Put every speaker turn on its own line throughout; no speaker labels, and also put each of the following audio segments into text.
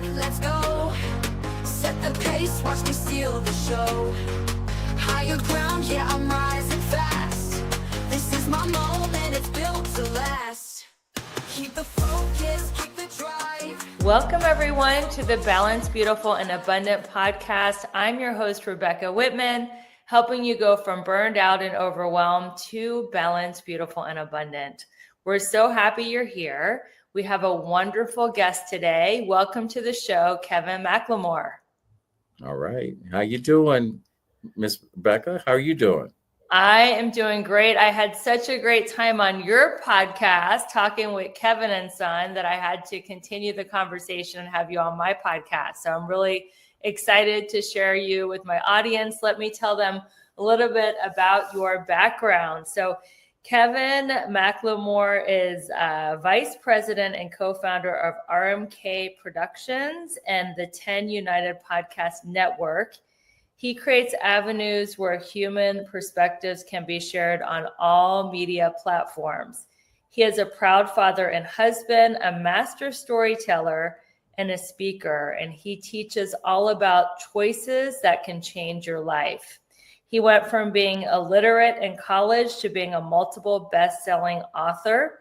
back, let's go. Set the pace, watch me steal the show. Higher ground, yeah, I'm rising fast. This is my moment, it's built to last. Keep the focus, keep the drive.
Welcome everyone to the Balanced, Beautiful, and Abundant podcast. I'm your host, Rebecca Whitman, helping you go from burned out and overwhelmed to balanced, beautiful, and abundant. We're so happy you're here. We have a wonderful guest today. Welcome to the show, Kevin McLemore.
All right. How you doing, Miss Rebecca? How are you doing?
I am doing great. I had such a great time on your podcast talking with Kevin and Son that I had to continue the conversation and have you on my podcast. So I'm really excited to share you with my audience. Let me tell them a little bit about your background. So Kevin McLemore is Vice President and co-founder of RMK Productions and the 10 United Podcast Network. He creates avenues where human perspectives can be shared on all media platforms. He is a proud father and husband, a master storyteller, and a speaker, and he teaches all about choices that can change your life. He went from being illiterate in college to being a multiple best-selling author,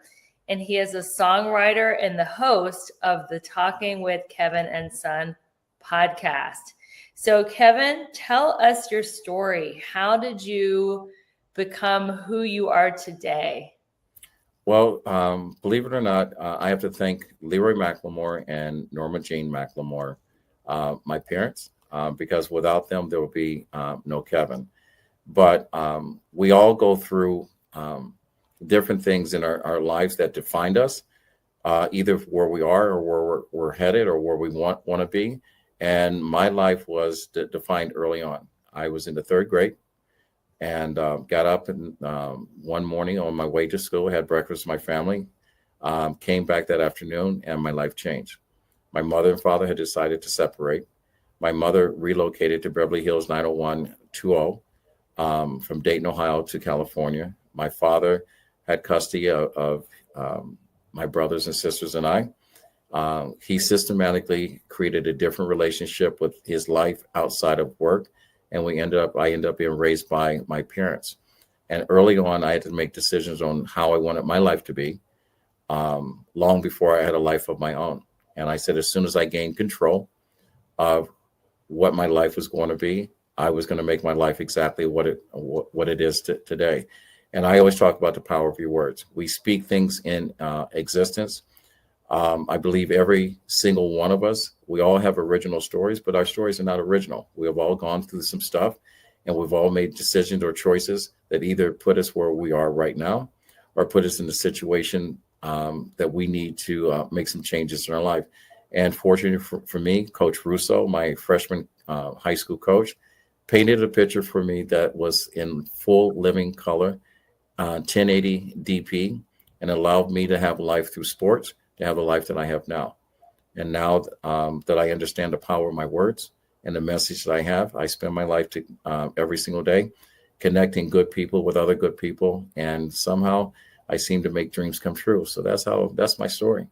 and he is a songwriter and the host of the Talking with Kevin and Son podcast. So Kevin, tell us your story. How did you become who you are today?
Well, believe it or not, I have to thank Leroy McLemore and Norma Jean McLemore, my parents, because without them, there would be no Kevin. But we all go through different things in our lives that defined us, either where we are or where we're headed or where we want to be. And my life was defined early on. I was in the third grade and got up and one morning on my way to school, had breakfast with my family, came back that afternoon, and my life changed. My mother and father had decided to separate. My mother relocated to Beverly Hills 90120 from Dayton, Ohio to California. My father had custody of my brothers and sisters and I. He systematically created a different relationship with his life outside of work. And I ended up being raised by my parents. And early on, I had to make decisions on how I wanted my life to be, long before I had a life of my own. And I said, as soon as I gained control of what my life was going to be, I was going to make my life exactly what it is today. And I always talk about the power of your words. We speak things in existence. I believe every single one of us, we all have original stories, but our stories are not original. We have all gone through some stuff, and we've all made decisions or choices that either put us where we are right now or put us in the situation that we need to make some changes in our life. And fortunately for me, Coach Russo, my freshman high school coach, painted a picture for me that was in full living color, 1080 DP, and allowed me to have life through sports, to have the life that I have now. And now that I understand the power of my words and the message that I have, I spend my life every single day connecting good people with other good people. And somehow I seem to make dreams come true. So that's my story.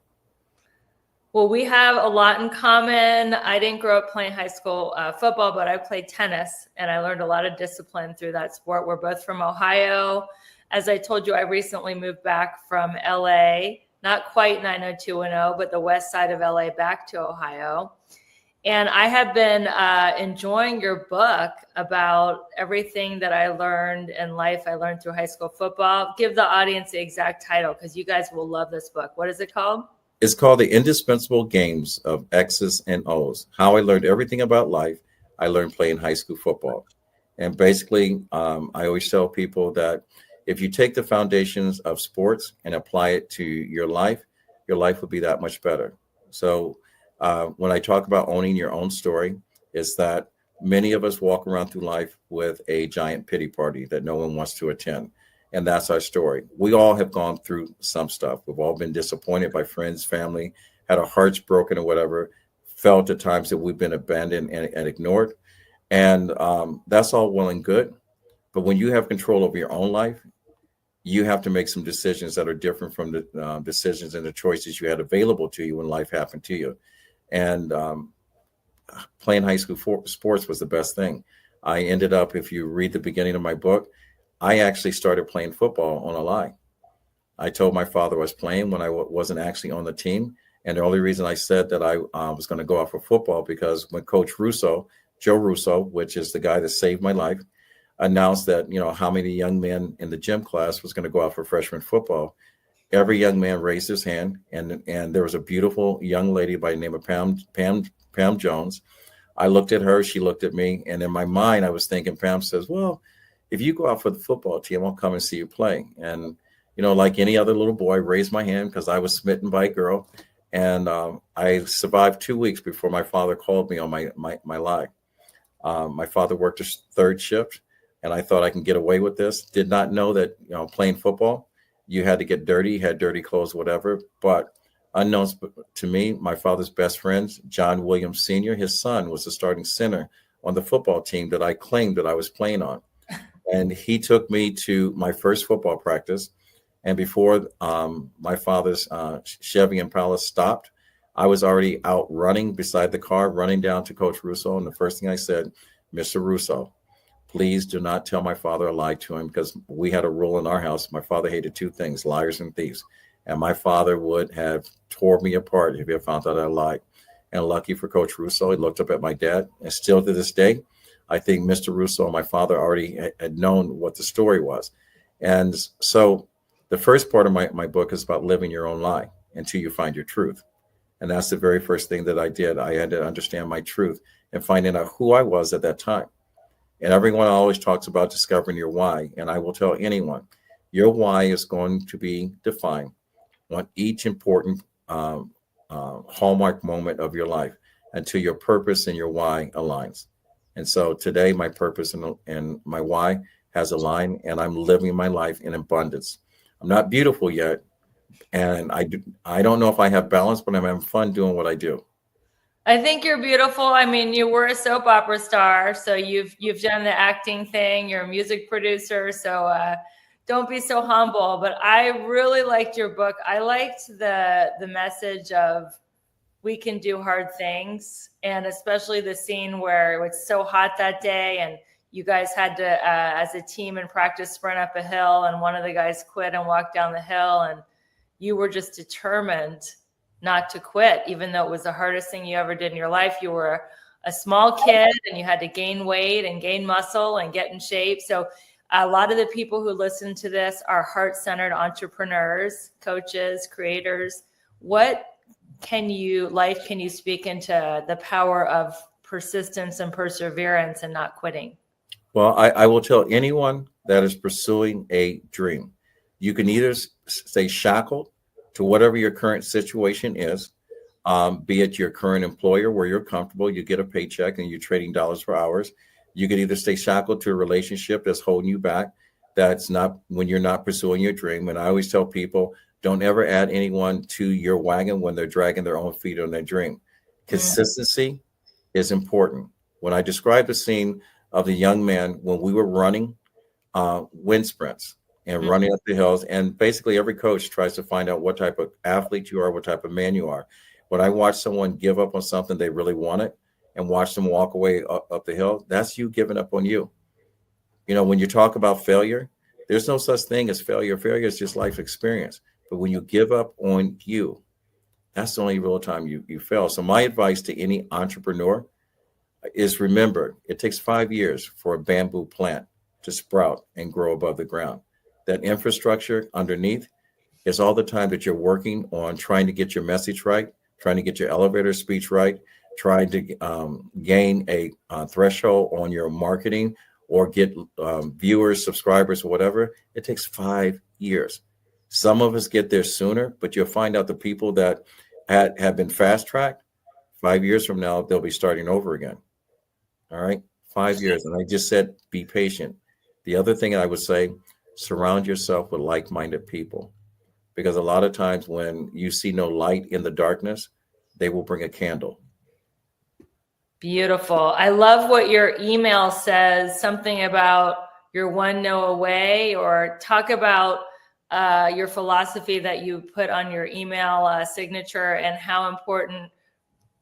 Well, we have a lot in common. I didn't grow up playing high school football, but I played tennis and I learned a lot of discipline through that sport. We're both from Ohio. As I told you, I recently moved back from LA. Not quite 90210, but the west side of LA back to Ohio. And I have been enjoying your book about everything that I learned in life. I learned through high school football. Give the audience the exact title because you guys will love this book. What is it called?
It's called The Indispensable Games of X's and O's. How I learned everything about life. I learned playing high school football. And basically, I always tell people that if you take the foundations of sports and apply it to your life will be that much better. So when I talk about owning your own story, is that many of us walk around through life with a giant pity party that no one wants to attend. And that's our story. We all have gone through some stuff. We've all been disappointed by friends, family, had our hearts broken or whatever, felt at times that we've been abandoned and ignored. And that's all well and good. But when you have control over your own life, you have to make some decisions that are different from the decisions and the choices you had available to you when life happened to you. And playing high school sports was the best thing. I ended up, if you read the beginning of my book, I actually started playing football on a lie. I told my father I was playing when I wasn't actually on the team. And the only reason I said that I was going to go out for football because when Coach Russo, Joe Russo, which is the guy that saved my life, announced that, how many young men in the gym class was going to go out for freshman football, every young man raised his hand. And there was a beautiful young lady by the name of Pam Jones. I looked at her, she looked at me. And in my mind, I was thinking, Pam says, well, if you go out for the football team, I'll come and see you play. And like any other little boy, raised my hand because I was smitten by a girl. And I survived 2 weeks before my father called me on my lie. My father worked a third shift, and I thought I can get away with this. Did not know that, playing football, you had to get dirty, had dirty clothes, whatever. But unknown to me, my father's best friend, John Williams Sr., his son was the starting center on the football team that I claimed that I was playing on. And he took me to my first football practice. And before my father's Chevy Impala stopped, I was already out running beside the car, running down to Coach Russo. And the first thing I said, Mr. Russo, please do not tell my father I lied to him, because we had a rule in our house. My father hated two things, liars and thieves. And my father would have tore me apart if he had found out I lied. And lucky for Coach Russo, he looked up at my dad. And still to this day, I think Mr. Russo and my father already had known what the story was. And so the first part of my book is about living your own lie until you find your truth. And that's the very first thing that I did. I had to understand my truth and finding out who I was at that time. And everyone always talks about discovering your why. And I will tell anyone, your why is going to be defined on each important hallmark moment of your life until your purpose and your why aligns. And so today, my purpose and my why has aligned, and I'm living my life in abundance. I'm not beautiful yet, and I don't know if I have balance, but I'm having fun doing what I do.
I think you're beautiful. I mean, you were a soap opera star, so you've done the acting thing. You're a music producer, so don't be so humble. But I really liked your book. I liked the message of we can do hard things, and especially the scene where it's so hot that day, and you guys had to, as a team in practice, sprint up a hill, and one of the guys quit and walked down the hill, and you were just determined not to quit, even though it was the hardest thing you ever did in your life. You were a small kid and you had to gain weight and gain muscle and get in shape. So a lot of the people who listen to this are heart-centered entrepreneurs, coaches, creators. What can you speak into the power of persistence and perseverance and not quitting?
Well, I will tell anyone that is pursuing a dream, you can either stay shackled to whatever your current situation is, be it your current employer where you're comfortable, you get a paycheck and you're trading dollars for hours. You can either stay shackled to a relationship that's holding you back, that's not when you're not pursuing your dream. And I always tell people, don't ever add anyone to your wagon when they're dragging their own feet on their dream. Consistency is important. When I described the scene of the young man when we were running wind sprints and running up the hills, and basically every coach tries to find out what type of athlete you are, what type of man you are. When I watch someone give up on something they really wanted and watch them walk away up the hill, that's you giving up on you. When you talk about failure, there's no such thing as failure. Failure is just life experience. But when you give up on you, that's the only real time you fail. So my advice to any entrepreneur is, remember, it takes 5 years for a bamboo plant to sprout and grow above the ground. That infrastructure underneath is all the time that you're working on trying to get your message right, trying to get your elevator speech right, trying to gain a threshold on your marketing or get viewers, subscribers, or whatever. It takes 5 years. Some of us get there sooner, but you'll find out the people that have been fast-tracked, 5 years from now, they'll be starting over again. All right, 5 years. And I just said, be patient. The other thing I would say, surround yourself with like-minded people, because a lot of times when you see no light in the darkness, they will bring a candle.
Beautiful. I love what your email says, something about your one no away, or talk about your philosophy that you put on your email signature and how important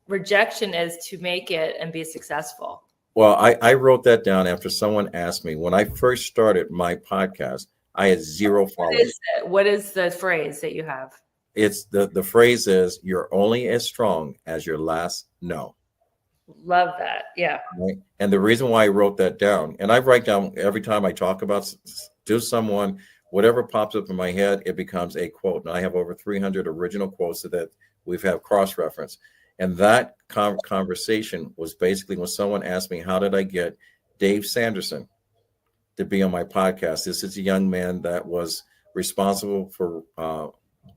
rejection is to make it and be successful.
Well, I wrote that down after someone asked me when I first started my podcast. I had 0 followers.
What is the phrase that you have?
It's the phrase is you're only as strong as your last no.
Love that. Yeah.
Right? And the reason why I wrote that down, and I write down every time I talk about to someone, whatever pops up in my head, it becomes a quote. And I have over 300 original quotes that we've had cross-reference. And that conversation was basically when someone asked me, how did I get Dave Sanderson to be on my podcast? This is a young man that was responsible for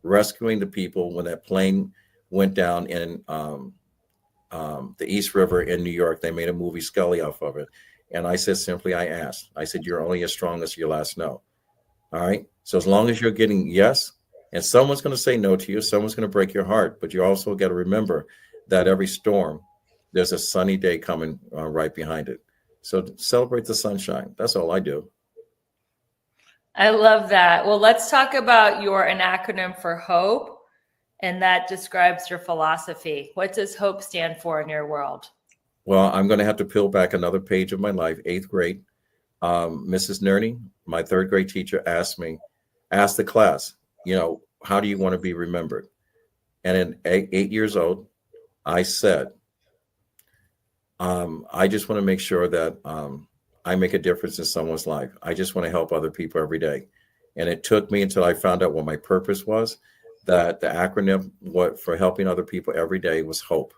rescuing the people when that plane went down in the East River in New York. They made a movie Scully off of it. And I said, simply, I said, you're only as strong as your last no. All right. So as long as you're getting yes, and someone's going to say no to you, someone's going to break your heart, but you also got to remember that every storm, there's a sunny day coming right behind it. So celebrate the sunshine. That's all I do.
I love that. Well, let's talk about an acronym for HOPE, and that describes your philosophy. What does HOPE stand for in your world?
Well, I'm going to have to peel back another page of my life, 8th grade. Mrs. Nerney, my 3rd grade teacher, asked the class, how do you want to be remembered? And at 8 years old, I said, I just want to make sure that I make a difference in someone's life. I just want to help other people every day. And it took me until I found out what my purpose was, that the acronym for helping other people every day was HOPE.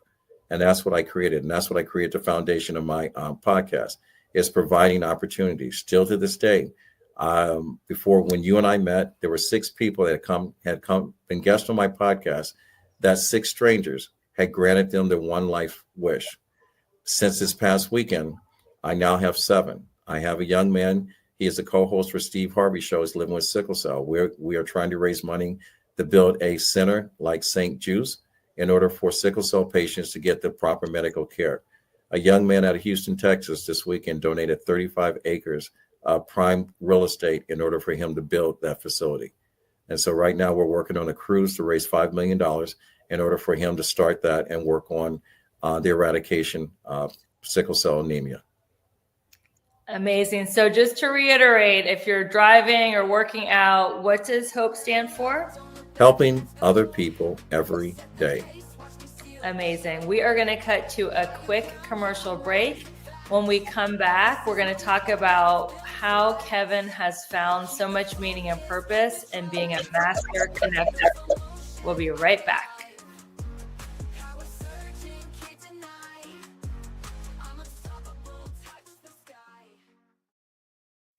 And that's what I created. And that's what I created the foundation of my podcast, is providing opportunities. Still to this day, before when you and I met, there were 6 people that had been guests on my podcast. That 6 strangers had granted them their one life wish. Since this past weekend, I now have 7. I have a young man. He is a co-host for Steve Harvey's show, is Living with Sickle Cell. We are trying to raise money to build a center like St. Jude's in order for sickle cell patients to get the proper medical care. A young man out of Houston, Texas this weekend donated 35 acres of prime real estate in order for him to build that facility. And so right now we're working on a cruise to raise $5 million in order for him to start that and work on the eradication of sickle cell anemia.
Amazing. So just to reiterate, if you're driving or working out, what does HOPE stand for?
Helping other people every day.
Amazing. We are going to cut to a quick commercial break. When we come back, we're going to talk about how Kevin has found so much meaning and purpose in being a master connector. We'll be right back.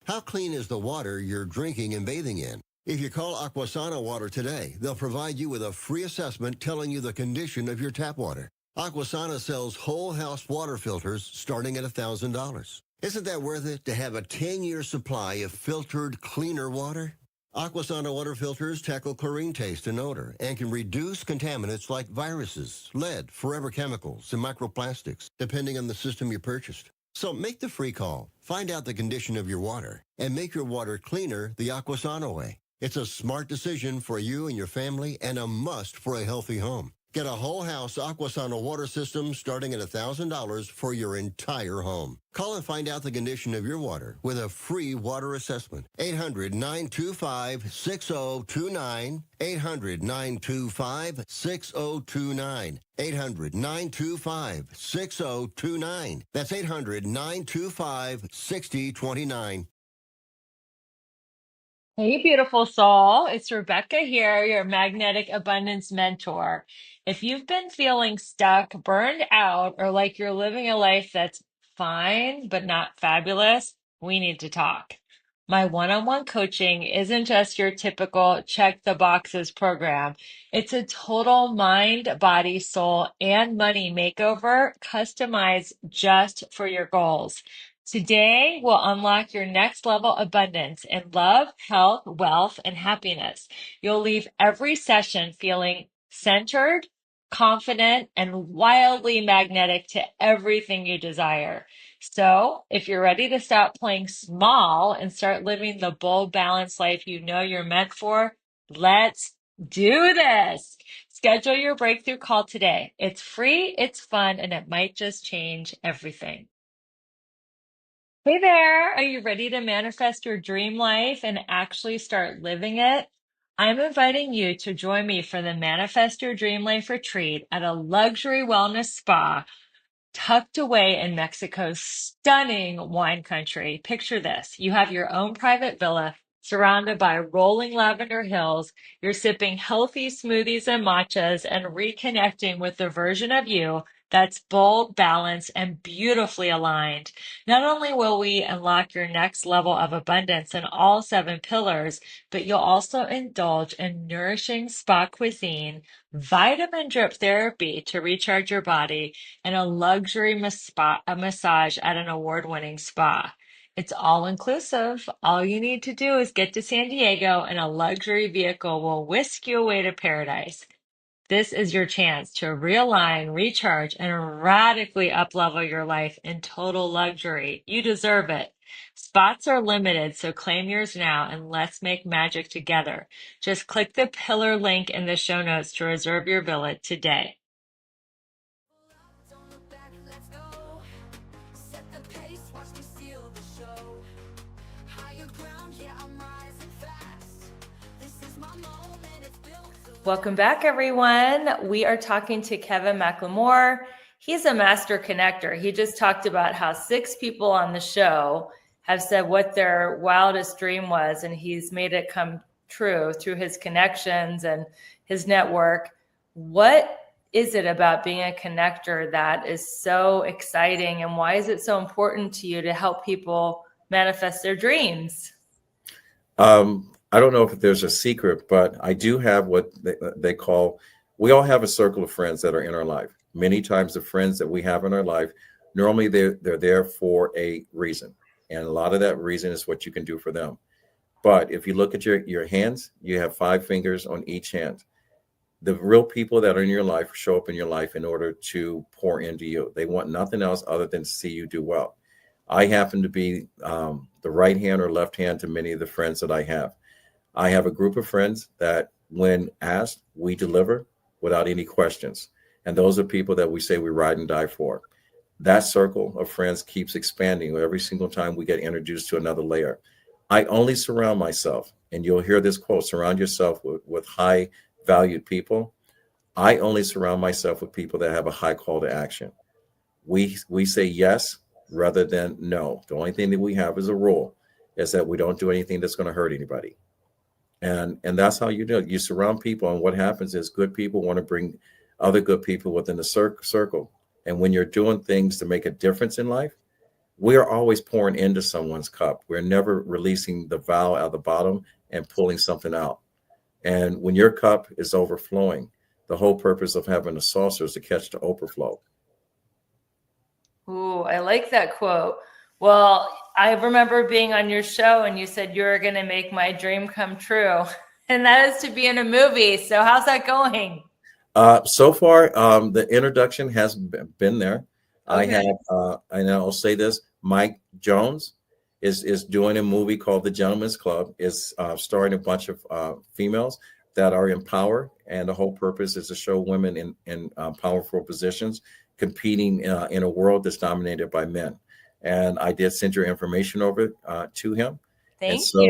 How clean is the water you're drinking and bathing in? If you call Aquasana Water today, they'll provide you with a free assessment telling you the condition of your tap water. Aquasana sells whole house water filters starting at $1,000. Isn't that worth it to have a 10-year supply of filtered, cleaner water? Aquasana water filters tackle chlorine taste and odor and can reduce contaminants like viruses, lead, forever chemicals, and microplastics, depending on the system you purchased. So make the free call, find out the condition of your water, and make your water cleaner the Aquasana way. It's a smart decision for you and your family and a must for a healthy home. Get a whole house Aquasana water system starting at $1,000 for your entire home. Call and find out the condition of your water with a free water assessment. 800-925-6029. 800-925-6029. 800-925-6029. That's 800-925-6029.
Hey, beautiful soul. It's Rebecca here, your magnetic abundance mentor. If you've been feeling stuck, burned out, or like you're living a life that's fine but not fabulous, we need to talk. My one-on-one coaching isn't just your typical check the boxes program. It's a total mind, body, soul, and money makeover customized just for your goals. Today, we'll unlock your next level abundance in love, health, wealth, and happiness. You'll leave every session feeling centered, confident, and wildly magnetic to everything you desire. So, if you're ready to stop playing small and start living the bold, balanced life you know you're meant for, let's do this. Schedule your breakthrough call today. It's free, it's fun, and it might just change everything. Hey there, are you ready to manifest your dream life and actually start living it? I'm inviting you to join me for the Manifest Your Dream Life retreat at a luxury wellness spa tucked away in Mexico's stunning wine country. Picture this. You have your own private villa surrounded by rolling lavender hills. You're sipping healthy smoothies and matchas and reconnecting with the version of you that's bold, balanced, and beautifully aligned. Not only will we unlock your next level of abundance in all 7 pillars, but you'll also indulge in nourishing spa cuisine, vitamin drip therapy to recharge your body, and a luxury massage at an award-winning spa. It's all inclusive. All you need to do is get to San Diego and a luxury vehicle will whisk you away to paradise. This is your chance to realign, recharge, and radically uplevel your life in total luxury. You deserve it. Spots are limited, so claim yours now and let's make magic together. Just click the pillar link in the show notes to reserve your villa today.
Don't look back, let's go. Set the pace, watch me steal the show. Higher ground, yeah, I'm rising fast. This is my moment, it's built to
Welcome back, everyone. We are talking to Kevin McLemore. He's a master connector. He just talked about how 6 people on the show have said what their wildest dream was, and he's made it come true through his connections and his network. What is it about being a connector that is so exciting, and why is it so important to you to help people manifest their dreams?
I don't know if there's a secret, but I do have what they call, we all have a circle of friends that are in our life. Many times the friends that we have in our life, normally they're there for a reason. And a lot of that reason is what you can do for them. But if you look at your hands, you have 5 fingers on each hand. The real people that are in your life show up in your life in order to pour into you. They want nothing else other than to see you do well. I happen to be the right hand or left hand to many of the friends that I have. I have a group of friends that when asked, we deliver without any questions. And those are people that we say we ride and die for. That circle of friends keeps expanding every single time we get introduced to another layer. I only surround myself, and you'll hear this quote, surround yourself with high valued people. I only surround myself with people that have a high call to action. We say yes rather than no. The only thing that we have as a rule is that we don't do anything that's going to hurt anybody. And that's how you do it. You surround people, and what happens is good people want to bring other good people within the circle. And when you're doing things to make a difference in life, we are always pouring into someone's cup. We're never releasing the vial out of the bottom and pulling something out. And when your cup is overflowing, the whole purpose of having a saucer is to catch the overflow.
Ooh, I like that quote. Well, I remember being on your show and you said you were going to make my dream come true. And that is to be in a movie. So how's that going?
So far, the introduction has been there. I
Okay.
have, and I'll say this, Mike Jones is doing a movie called The Gentleman's Club, is starring a bunch of females that are in power. And the whole purpose is to show women in powerful positions competing in a world that's dominated by men. And I did send your information over to him. And
Thank
so,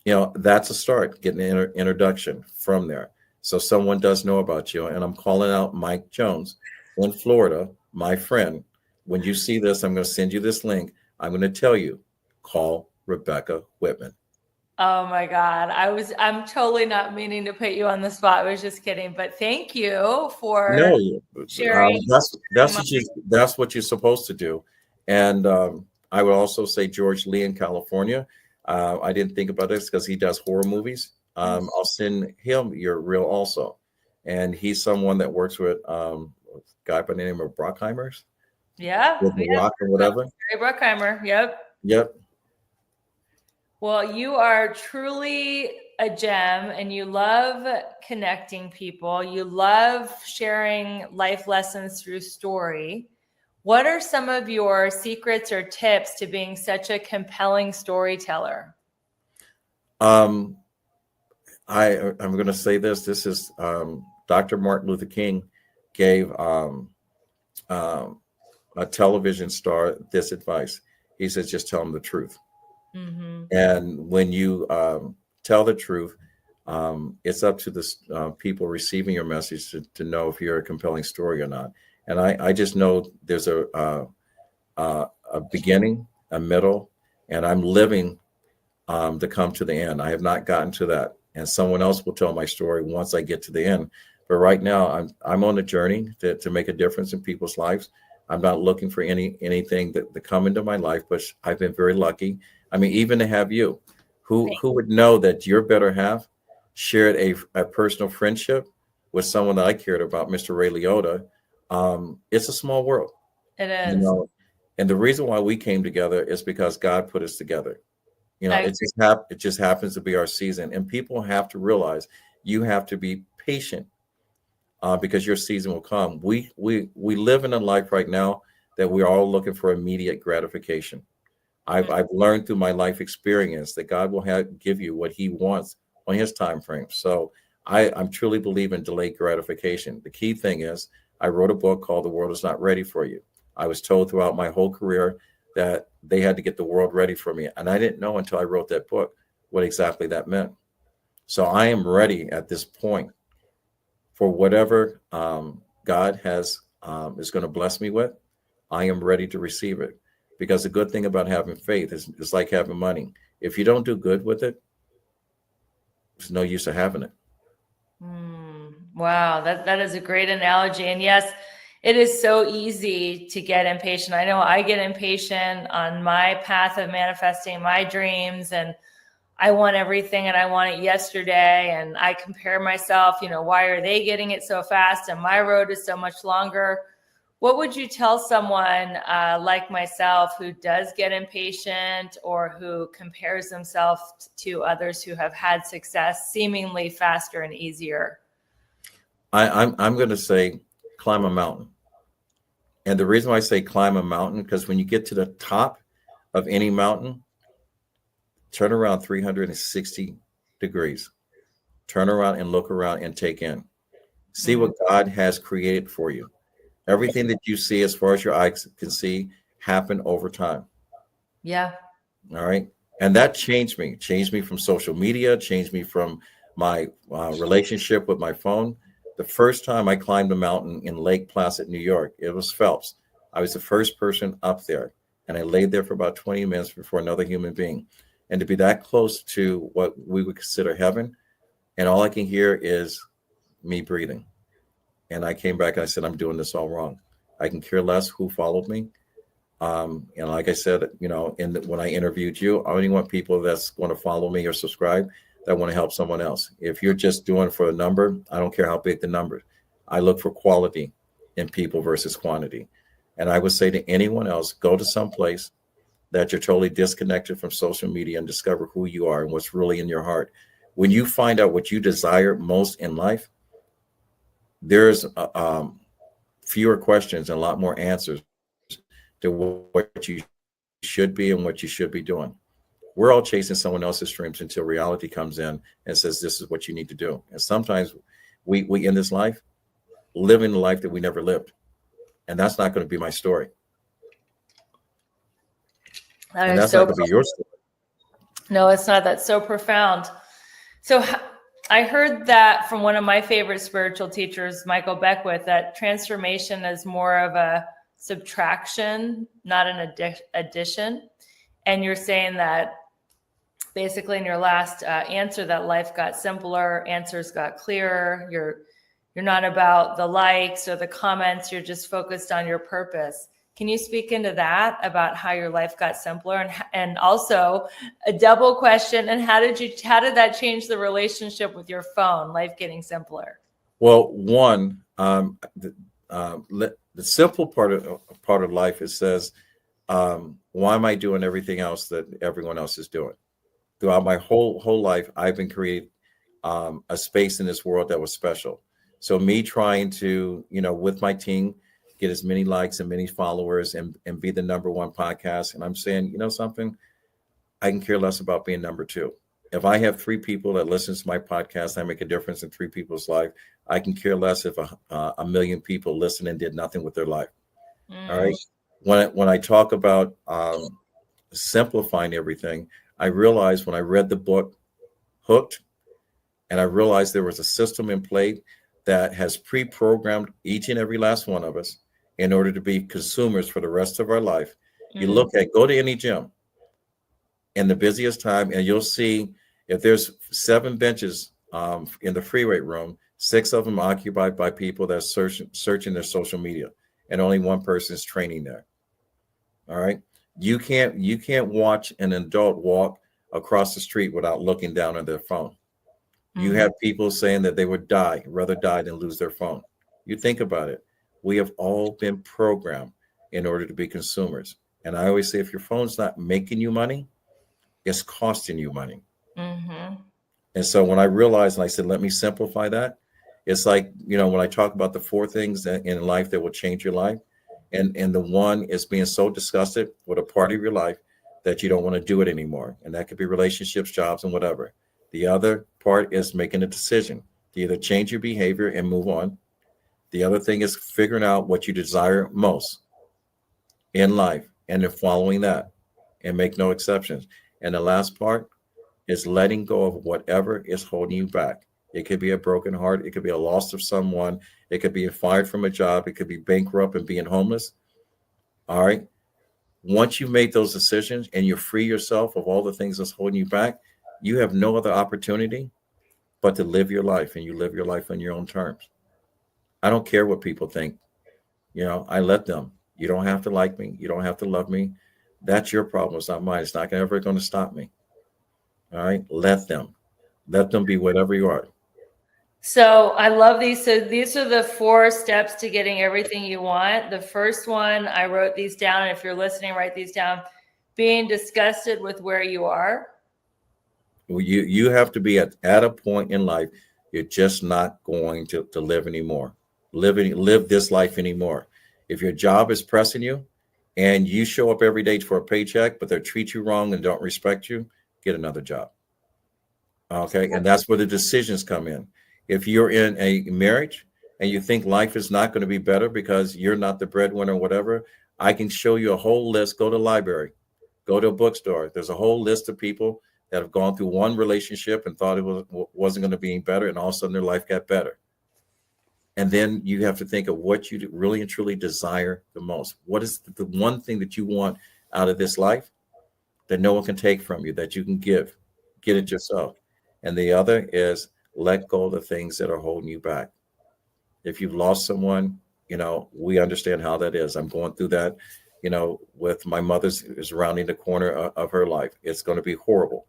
you.
that's a start, getting an introduction from there. So someone does know about you. And I'm calling out Mike Jones in Florida, my friend. When you see this, I'm going to send you this link. I'm going to tell you, call Rebecca Whitman.
Oh my God. I'm totally not meaning to put you on the spot. I was just kidding. But thank you for
No,
sharing.
that's what you're supposed to do. And I would also say George Lee in California. I didn't think about this because he does horror movies. I'll send him your reel also, and he's someone that works with a guy by the name of Brockheimer's
Yeah.
with the Rock or whatever.
Ray Bruckheimer. Yep.
Yep.
Well, you are truly a gem and you love connecting people. You love sharing life lessons through story. What are some of your secrets or tips to being such a compelling storyteller?
I'm going to say this. This is Dr. Martin Luther King gave a television star this advice. He says, just tell them the truth.
Mm-hmm.
And when you tell the truth, it's up to the people receiving your message to know if you're a compelling story or not. And I just know there's a beginning, a middle, and I'm living to come to the end. I have not gotten to that. And someone else will tell my story once I get to the end. But right now, I'm on a journey to make a difference in people's lives. I'm not looking for anything to come into my life, but I've been very lucky. I mean, even to have you, who would know that your better half shared a personal friendship with someone that I cared about, Mr. Ray Liotta. It's a small world.
It is.
You know, and the reason why we came together is because God put us together. You know, it just happens to be our season, and people have to realize you have to be patient because your season will come. We live in a life right now that we're all looking for immediate gratification. I've learned through my life experience that God will give you what He wants on His time frame. So I'm truly believe in delayed gratification. The key thing is I wrote a book called The World Is Not Ready for You. I was told throughout my whole career that they had to get the world ready for me. And I didn't know until I wrote that book what exactly that meant. So I am ready at this point for whatever God has is going to bless me with. I am ready to receive it. Because the good thing about having faith is it's like having money. If you don't do good with it, there's no use of having it.
Wow, that is a great analogy. And yes, it is so easy to get impatient. I know I get impatient on my path of manifesting my dreams, and I want everything and I want it yesterday. And I compare myself, why are they getting it so fast and my road is so much longer? What would you tell someone like myself who does get impatient or who compares themselves to others who have had success seemingly faster and easier?
I'm going to say climb a mountain. And the reason why I say climb a mountain, because when you get to the top of any mountain, turn around 360 degrees. Turn around and look around and take in. See what God has created for you. Everything that you see as far as your eyes can see happened over time.
Yeah.
All right. And that changed me from social media, changed me from my relationship with my phone. The first time I climbed a mountain in Lake Placid, New York, it was Phelps. I was the first person up there, and I laid there for about 20 minutes before another human being. And to be that close to what we would consider heaven, and all I can hear is me breathing. And I came back and I said, I'm doing this all wrong. I can care less who followed me. And like I said, when I interviewed you, I only want people that's going to follow me or subscribe that want to help someone else. If you're just doing for a number, I don't care how big the number. I look for quality in people versus quantity. And I would say to anyone else, go to some place that you're totally disconnected from social media and discover who you are and what's really in your heart. When you find out what you desire most in life, there's fewer questions and a lot more answers to what you should be and what you should be doing. We're all chasing someone else's dreams until reality comes in and says, this is what you need to do. And sometimes we in this life, living the life that we never lived. And that's not going to be my story. And that's not going to be your story.
No, it's not. That's so profound. So I heard that from one of my favorite spiritual teachers, Michael Beckwith, that transformation is more of a subtraction, not an addition. And you're saying that basically in your last answer that life got simpler, answers got clearer. You're not about the likes or the comments. You're just focused on your purpose. Can you speak into that about how your life got simpler, and also a double question? And how did that change the relationship with your phone? Life getting simpler.
Well, one, the simple part of life, it says, why am I doing everything else that everyone else is doing? Throughout my whole life, I've been creating a space in this world that was special. So me trying to, with my team, get as many likes and many followers and be the number one podcast. And I'm saying, something, I can care less about being number two. If I have 3 people that listen to my podcast, I make a difference in 3 people's life. I can care less if a million people listen and did nothing with their life. All
Mm.
right. When I talk about simplifying everything, I realized when I read the book Hooked, and I realized there was a system in play that has pre-programmed each and every last one of us in order to be consumers for the rest of our life. You
Mm.
go to any gym in the busiest time, and you'll see if there's 7 benches in the free weight room, 6 of them occupied by people that are searching their social media, and only one person is training there. All right. You can't watch an adult walk across the street without looking down at their phone. You
Mhm.
have people saying that they would rather die than lose their phone. You think about it. We have all been programmed in order to be consumers. And I always say if your phone's not making you money, it's costing you money.
Mhm.
And so when I realized and I said, let me simplify that, it's like, when I talk about the 4 things in life that will change your life, and the one is being so disgusted with a part of your life that you don't want to do it anymore. And that could be relationships, jobs, and whatever. The other part is making a decision to either change your behavior and move on. The other thing is figuring out what you desire most in life and then following that and make no exceptions. And the last part is letting go of whatever is holding you back. It could be a broken heart. It could be a loss of someone. It could be fired from a job. It could be bankrupt and being homeless. All right. Once you've made those decisions and you free yourself of all the things that's holding you back, you have no other opportunity but to live your life, and you live your life on your own terms. I don't care what people think. I let them. You don't have to like me. You don't have to love me. That's your problem. It's not mine. It's not ever going to stop me. All right. Let them. Let them be whatever you are.
So I love these. So these are the 4 steps to getting everything you want. The first one, I wrote these down. And if you're listening, write these down. Being disgusted with where you are.
You have to be at a point in life you're just not going to live anymore. Live this life anymore. If your job is pressing you and you show up every day for a paycheck, but they treat you wrong and don't respect you, get another job. Okay. And that's where the decisions come in. If you're in a marriage and you think life is not going to be better because you're not the breadwinner or whatever, I can show you a whole list. Go to the library, go to a bookstore. There's a whole list of people that have gone through one relationship and thought wasn't going to be any better, and all of a sudden their life got better. And then you have to think of what you really and truly desire the most. What is the one thing that you want out of this life that no one can take from you, that you can get it yourself? And the other is let go of the things that are holding you back. If you've lost someone, we understand how that is. I'm going through that, with my mother's is rounding the corner of her life. It's going to be horrible.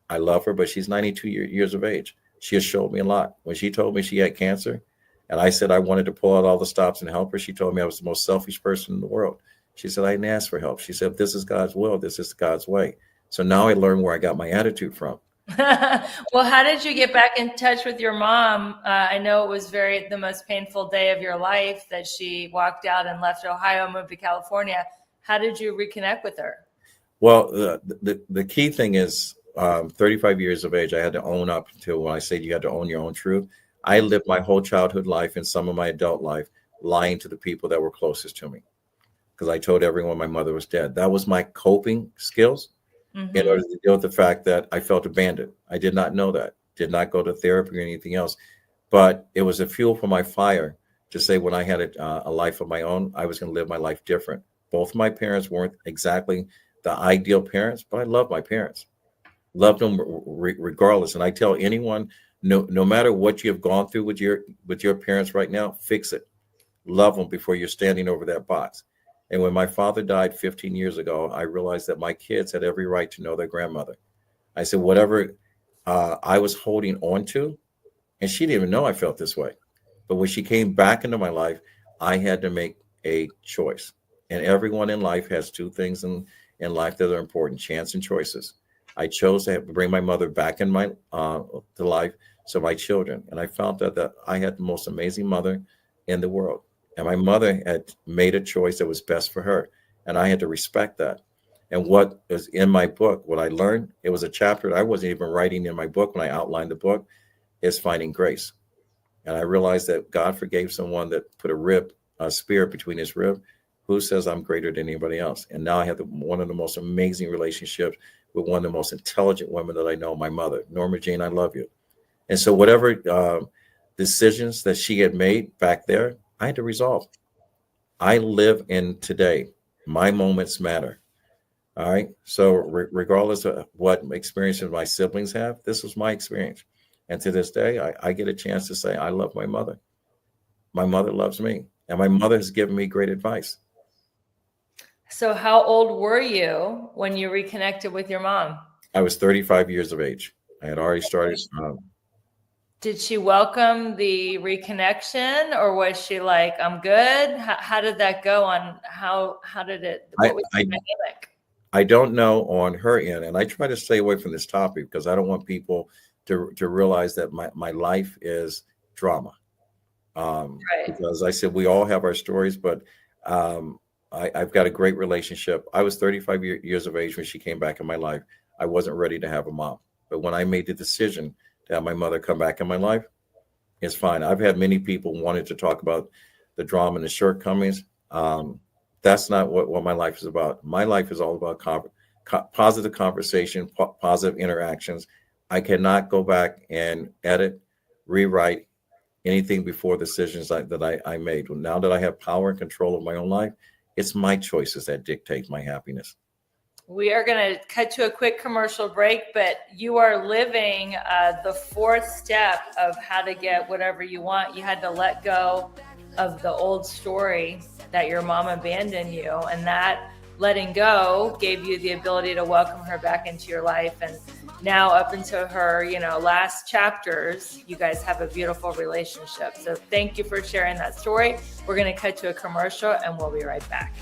I love her, but she's 92 years of age. She has showed me a lot. When she told me she had cancer, and I said I wanted to pull out all the stops and help her, she told me I was the most selfish person in the world. She said, I didn't ask for help. She said, this is God's will. This is God's way. So now I learned where I got my attitude from.
Well, how did you get back in touch with your mom? I know it was the most painful day of your life that she walked out and left Ohio, moved to California. How did you reconnect with her?
Well, the key thing is 35 years of age, I had to own up to when I say you had to own your own truth. I lived my whole childhood life and some of my adult life lying to the people that were closest to me because I told everyone my mother was dead. That was my coping skills in order to deal with the fact that I felt abandoned. I did not know that, did not go to therapy or anything else, but it was a fuel for my fire to say when I had a life of my own, I was going to live my life different. Both my parents weren't exactly the ideal parents, but I love my parents, loved them regardless. And I tell anyone, no matter what you have gone through with your parents right now, fix it. Love them before you're standing over that box. And when my father died 15 years ago, I realized that my kids had every right to know their grandmother. I said, whatever I was holding on to, and she didn't even know I felt this way. But when she came back into my life, I had to make a choice. And everyone in life has 2 things in life that are important: chance and choices. I chose to bring my mother back in my to life, so my children. And I found out that I had the most amazing mother in the world. And my mother had made a choice that was best for her. And I had to respect that. And what is in my book, what I learned, it was a chapter that I wasn't even writing in my book when I outlined the book, is finding grace. And I realized that God forgave someone that put a spear between his rib. Who says I'm greater than anybody else? And now I have one of the most amazing relationships with one of the most intelligent women that I know, my mother. Norma Jean, I love you. And so whatever decisions that she had made back there, I had to resolve. I live in today. My moments matter. All right. So regardless of what experiences my siblings have, this was my experience. And to this day, I get a chance to say, I love my mother. My mother loves me. And my mother has given me great advice.
So how old were you when you reconnected with your mom?
I was 35 years of age. I had already started.
Did she welcome the reconnection, or was she like, I'm good? How did that go on? What was the dynamic?
I don't know on her end. And I try to stay away from this topic because I don't want people to realize that my life is drama.
Right.
Because I said, we all have our stories, but I've got a great relationship. I was 35 years of age when she came back in my life. I wasn't ready to have a mom. But when I made the decision to have my mother come back in my life, it's fine. I've had many people wanting to talk about the drama and the shortcomings. That's not what my life is about. My life is all about positive conversation, positive interactions. I cannot go back and edit, rewrite anything before decisions that I made. Now that I have power and control of my own life, it's my choices that dictate my happiness.
We are going to cut to a quick commercial break, but you are living the fourth step of how to get whatever you want. You had to let go of the old story that your mom abandoned you, and that letting go gave you the ability to welcome her back into your life. And now up into her, last chapters, you guys have a beautiful relationship. So thank you for sharing that story. We're going to cut to a commercial and we'll be right back.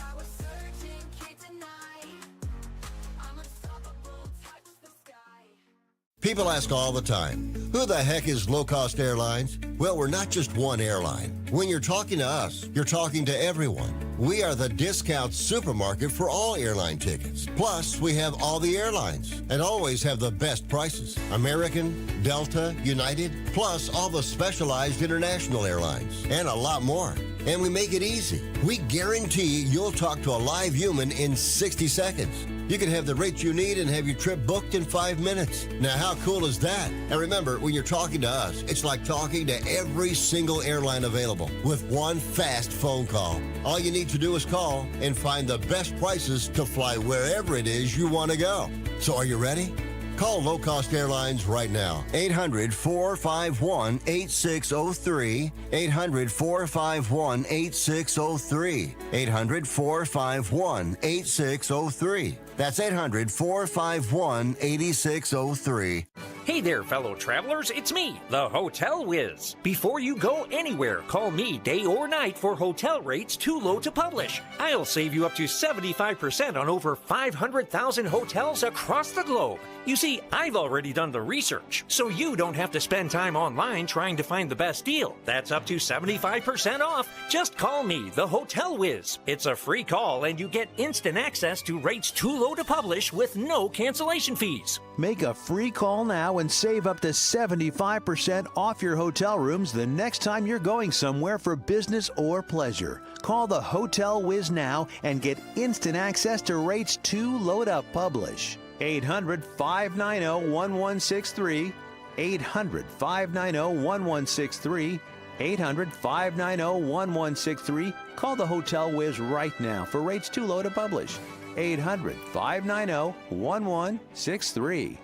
People ask all the time, who the heck is Low Cost Airlines? Well, we're not just one airline. When you're talking to us, you're talking to everyone. We are the discount supermarket for all airline tickets. Plus, we have all the airlines and always have the best prices. American, Delta, United, plus all the specialized international airlines and a lot more. And we make it easy. We guarantee you'll talk to a live human in 60 seconds. You can have the rates you need and have your trip booked in 5 minutes. Now, how cool is that? And remember, when you're talking to us, it's like talking to every single airline available with one fast phone call. All you need to do is call and find the best prices to fly wherever it is you want to go. So are you ready? Call Low Cost Airlines right now. 800-451-8603. 800-451-8603. 800-451-8603. That's 800-451-8603.
Hey there, fellow travelers. It's me, the Hotel Whiz. Before you go anywhere, call me day or night for hotel rates too low to publish. I'll save you up to 75% on over 500,000 hotels across the globe. You see, I've already done the research, so you don't have to spend time online trying to find the best deal. That's up to 75% off. Just call me, the Hotel Whiz. It's a free call, and you get instant access to rates too low to publish with no cancellation fees.
Make a free call now and save up to 75% off your hotel rooms the next time you're going somewhere for business or pleasure. Call the Hotel Whiz now and get instant access to rates too low to publish. 800-590-1163. 800-590-1163. 800-590-1163. Call the Hotel Whiz right now for rates too low to publish. 800-590-1163.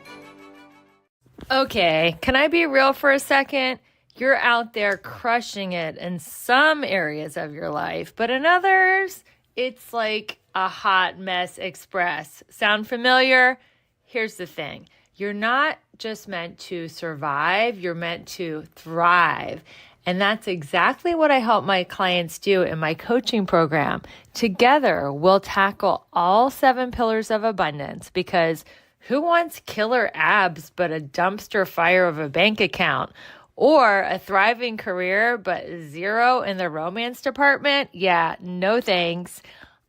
Okay, can I be real for a second? You're out there crushing it in some areas of your life, but in others, it's like a hot mess express. Sound familiar? Here's the thing. You're not just meant to survive, you're meant to thrive. And that's exactly what I help my clients do in my coaching program. Together, we'll tackle all 7 pillars of abundance, because who wants killer abs but a dumpster fire of a bank account? Or a thriving career but zero in the romance department? Yeah, no thanks.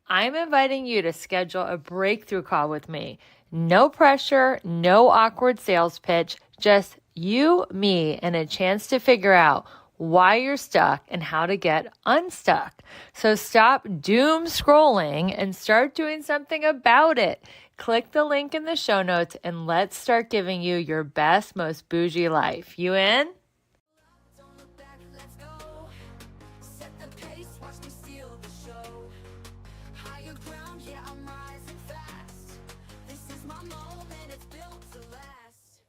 I'm inviting you to schedule a breakthrough call with me. No pressure, no awkward sales pitch, just you, me, and a chance to figure out why you're stuck, and how to get unstuck. So stop doom scrolling and start doing something about it. Click the link in the show notes and let's start giving you your best, most bougie life. You in?
Don't look back, let's go. Set the pace, watch me steal the show. Higher ground, yeah, I'm rising fast. This is my moment, it's built to last.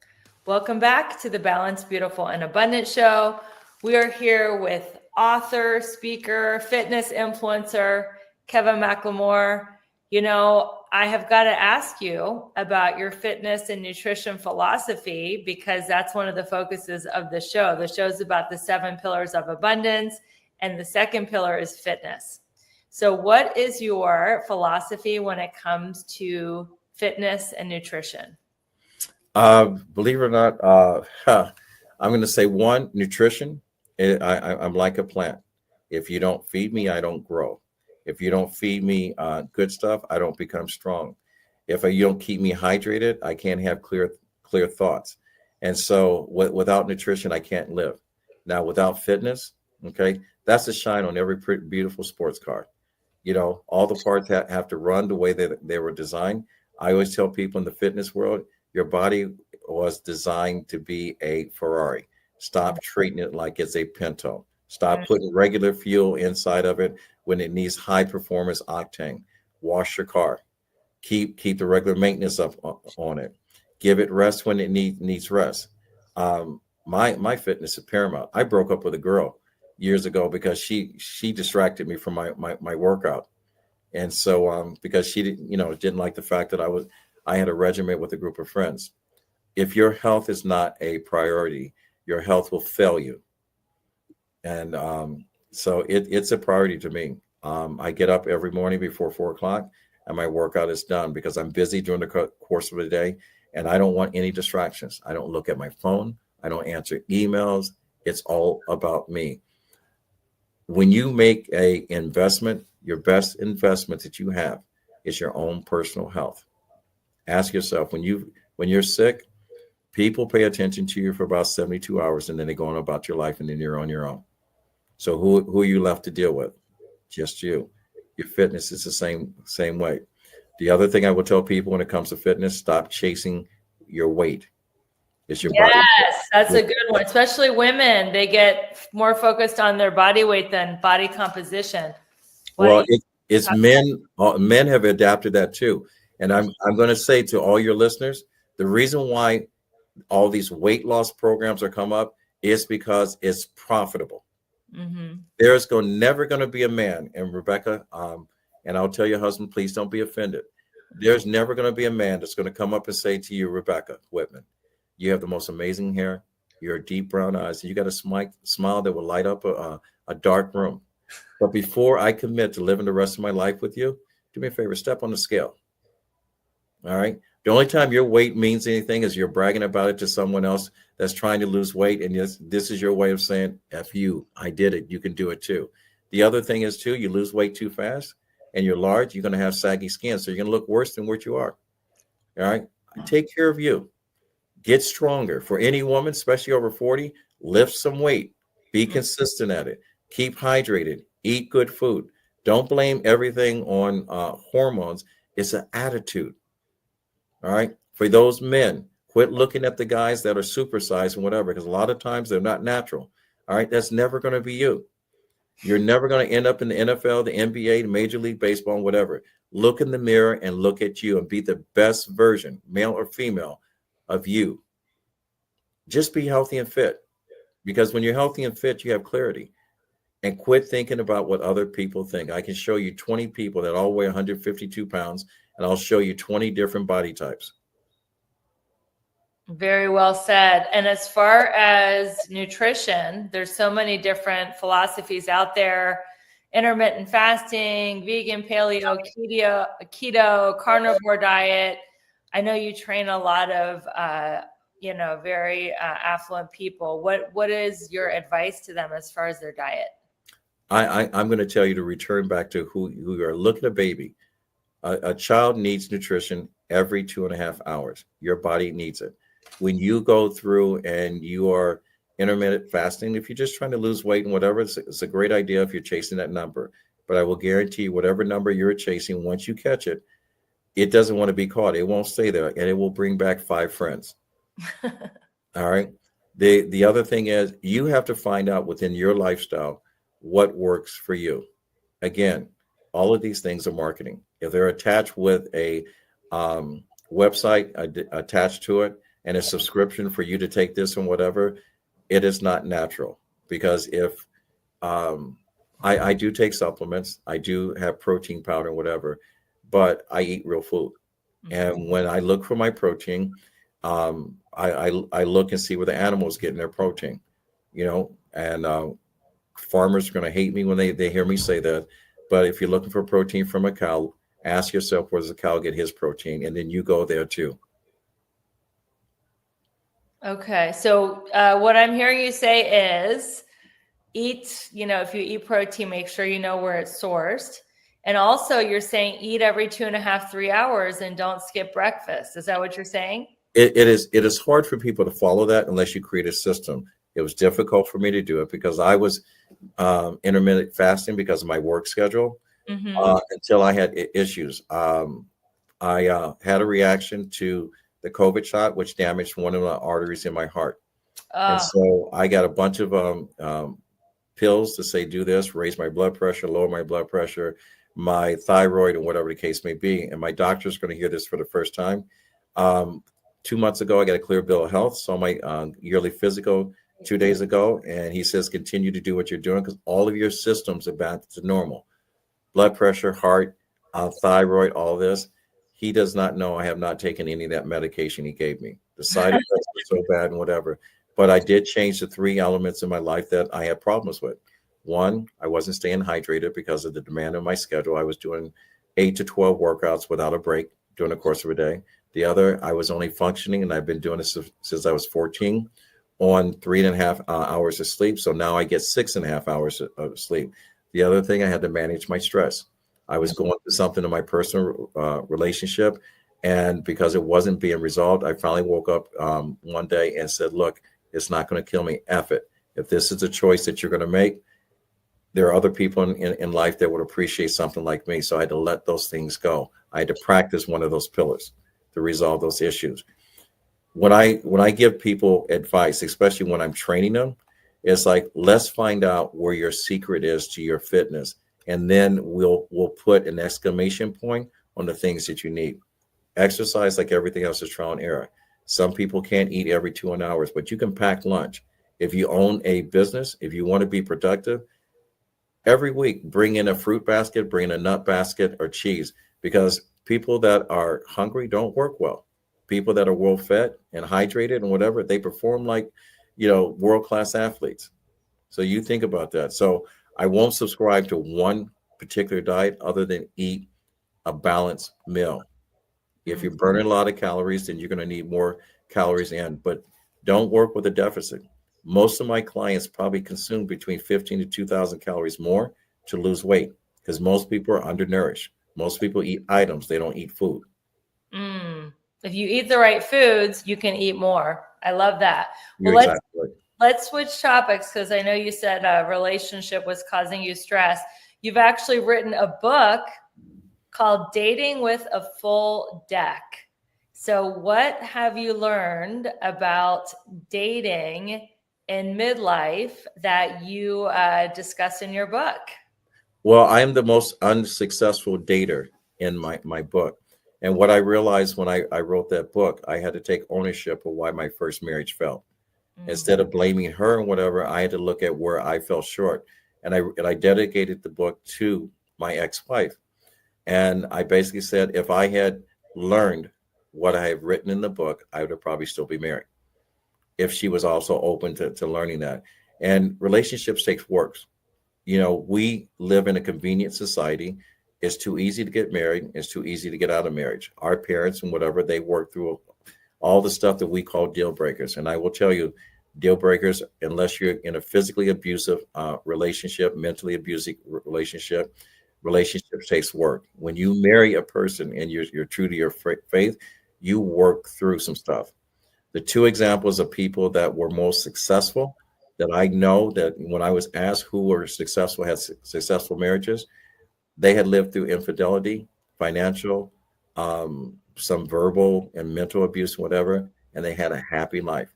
Welcome back to the Balanced, Beautiful, and Abundant Show. We are here with author, speaker, fitness influencer, Kevin McLemore. You know, I have got to ask you about your fitness and nutrition philosophy because that's one of the focuses of the show. The show's about the 7 pillars of abundance, and the second pillar is fitness. So what is your philosophy when it comes to fitness and nutrition?
Believe it or not, I'm going to say one, nutrition. I'm like a plant. If you don't feed me, I don't grow. If you don't feed me good stuff, I don't become strong. If you don't keep me hydrated, I can't have clear thoughts. And so without nutrition, I can't live. Now, without fitness, okay, that's a shine on every pretty, beautiful sports car. You know, all the parts have to run the way they were designed. I always tell people in the fitness world, your body was designed to be a Ferrari. Stop treating it like it's a Pinto. Stop putting regular fuel inside of it when it needs high performance octane. Wash your car. Keep the regular maintenance up on it. Give it rest when it needs rest. My fitness is paramount. I broke up with a girl years ago because she distracted me from my workout. And so because she didn't like the fact that I had a regimen with a group of friends. If your health is not a priority, your health will fail you. And so it's a priority to me. I get up every morning before 4 o'clock and my workout is done because I'm busy during the course of the day and I don't want any distractions. I don't look at my phone. I don't answer emails. It's all about me. When you make a investment, your best investment that you have is your own personal health. Ask yourself, when you're sick, people pay attention to you for about 72 hours and then they go on about your life and then you're on your own. So who are you left to deal with? Just you. Your fitness is the same way. The other thing I will tell people when it comes to fitness, stop chasing your weight. It's your body.
Yes, that's a good one. Especially women, they get more focused on their body weight than body composition.
Well, it's men. Men have adapted that too. And I'm going to say to all your listeners, the reason why all these weight loss programs are come up is because it's profitable.
Mm-hmm.
There's never going to be a man, and Rebecca, and I'll tell your husband, please don't be offended. There's never going to be a man that's going to come up and say to you, Rebecca Whitman, you have the most amazing hair, your deep brown eyes, and you got a smile that will light up a dark room. But before I commit to living the rest of my life with you, do me a favor, step on the scale. All right. The only time your weight means anything is you're bragging about it to someone else that's trying to lose weight. And this is your way of saying, F you, I did it. You can do it too. The other thing is too, you lose weight too fast and you're large, you're going to have saggy skin. So you're going to look worse than what you are. All right. Take care of you. Get stronger. For any woman, especially over 40, lift some weight. Be consistent at it. Keep hydrated. Eat good food. Don't blame everything on hormones. It's an attitude. All right. For those men, quit looking at the guys that are supersized and whatever, because a lot of times they're not natural. All right. That's never going to be you. You're never going to end up in the NFL, the NBA, the Major League Baseball, and whatever. Look in the mirror and look at you and be the best version, male or female, of you. Just be healthy and fit, because when you're healthy and fit, you have clarity. And quit thinking about what other people think. I can show you 20 people that all weigh 152 pounds, and I'll show you 20 different body types.
Very well said. And as far as nutrition, there's so many different philosophies out there: intermittent fasting, vegan, paleo, keto, carnivore diet. I know you train a lot of, very affluent people. What is your advice to them as far as their diet?
I'm going to tell you to return back to who you are. Look at a baby. A child needs nutrition every 2.5 hours. Your body needs it. When you go through and you are intermittent fasting. If you're just trying to lose weight and whatever, it's a great idea if you're chasing that number. But I will guarantee you, whatever number you're chasing, once you catch it, it doesn't want to be caught. It won't stay there, and it will bring back 5 friends. All right. The other thing is you have to find out within your lifestyle what works for you. Again, all of these things are marketing. If they're attached with a website attached to it and a subscription for you to take this and whatever, it is not natural. Because if I do take supplements, I do have protein powder and whatever, but I eat real food. And when I look for my protein, I look and see where the animals getting their protein, and farmers are going to hate me when they hear me say that. But if you're looking for protein from a cow, ask yourself, where does the cow get his protein? And then you go there too.
Okay. So what I'm hearing you say is eat, if you eat protein, make sure you know where it's sourced. And also you're saying eat every 2.5, 3 hours and don't skip breakfast. Is that what you're saying?
It is hard for people to follow that unless you create a system. It was difficult for me to do it because I was intermittent fasting because of my work schedule until I had issues. I had a reaction to the COVID shot, which damaged one of the arteries in my heart. And so I got a bunch of pills to say, do this, raise my blood pressure, lower my blood pressure, my thyroid, and whatever the case may be. And my doctor's going to hear this for the first time. 2 months ago, I got a clear bill of health. Saw my yearly physical 2 days ago. And he says, continue to do what you're doing because all of your systems are back to normal. Blood pressure, heart, thyroid, all this. He does not know I have not taken any of that medication he gave me. The side effects are so bad and whatever. But I did change the 3 elements in my life that I had problems with. One, I wasn't staying hydrated because of the demand of my schedule. I was doing 8 to 12 workouts without a break during the course of a day. The other, I was only functioning, and I've been doing this since I was 14, on 3.5 hours of sleep. So now I get 6.5 hours of sleep. The other thing, I had to manage my stress. I was going through something in my personal relationship, and because it wasn't being resolved, I finally woke up one day and said, look, it's not going to kill me. F it. If this is a choice that you're going to make, there are other people in life that would appreciate something like me. So I had to let those things go. I had to practice one of those pillars to resolve those issues. When I give people advice, especially when I'm training them, it's like, let's find out where your secret is to your fitness. And then we'll put an exclamation point on the things that you need. Exercise, like everything else, is trial and error. Some people can't eat every 2 hours, but you can pack lunch. If you own a business, if you want to be productive, every week, bring in a fruit basket, bring in a nut basket or cheese, because people that are hungry don't work well. People that are well fed and hydrated and whatever, they perform like, world-class athletes. So you think about that. So I won't subscribe to one particular diet other than eat a balanced meal. If you're burning a lot of calories, then you're going to need more calories in, but don't work with a deficit. Most of my clients probably consume between 15 to 2,000 calories more to lose weight because most people are undernourished. Most people eat items. They don't eat food.
If you eat the right foods, you can eat more. I love that.
You're
Well,
exactly right.
let's switch topics because I know you said a relationship was causing you stress. You've actually written a book called Dating with a Full Deck. So what have you learned about dating in midlife that you discuss in your book?
Well, I am the most unsuccessful dater in my book. And what I realized when I wrote that book, I had to take ownership of why my first marriage failed. Instead of blaming her and whatever, I had to look at where I fell short. And I dedicated the book to my ex-wife. And I basically said, if I had learned what I have written in the book, I would have probably still be married. If she was also open to learning that. And relationships takes work. We live in a convenient society. It's too easy to get married. It's too easy to get out of marriage. Our parents and whatever, they work through all the stuff that we call deal breakers. And I will tell you, deal breakers, unless you're in a physically abusive relationship, mentally abusive relationship, relationships takes work. When you marry a person and you're true to your faith, you work through some stuff. The 2 examples of people that were most successful that I know that when I was asked who were successful, had successful marriages, they had lived through infidelity, financial, some verbal and mental abuse, whatever, and they had a happy life.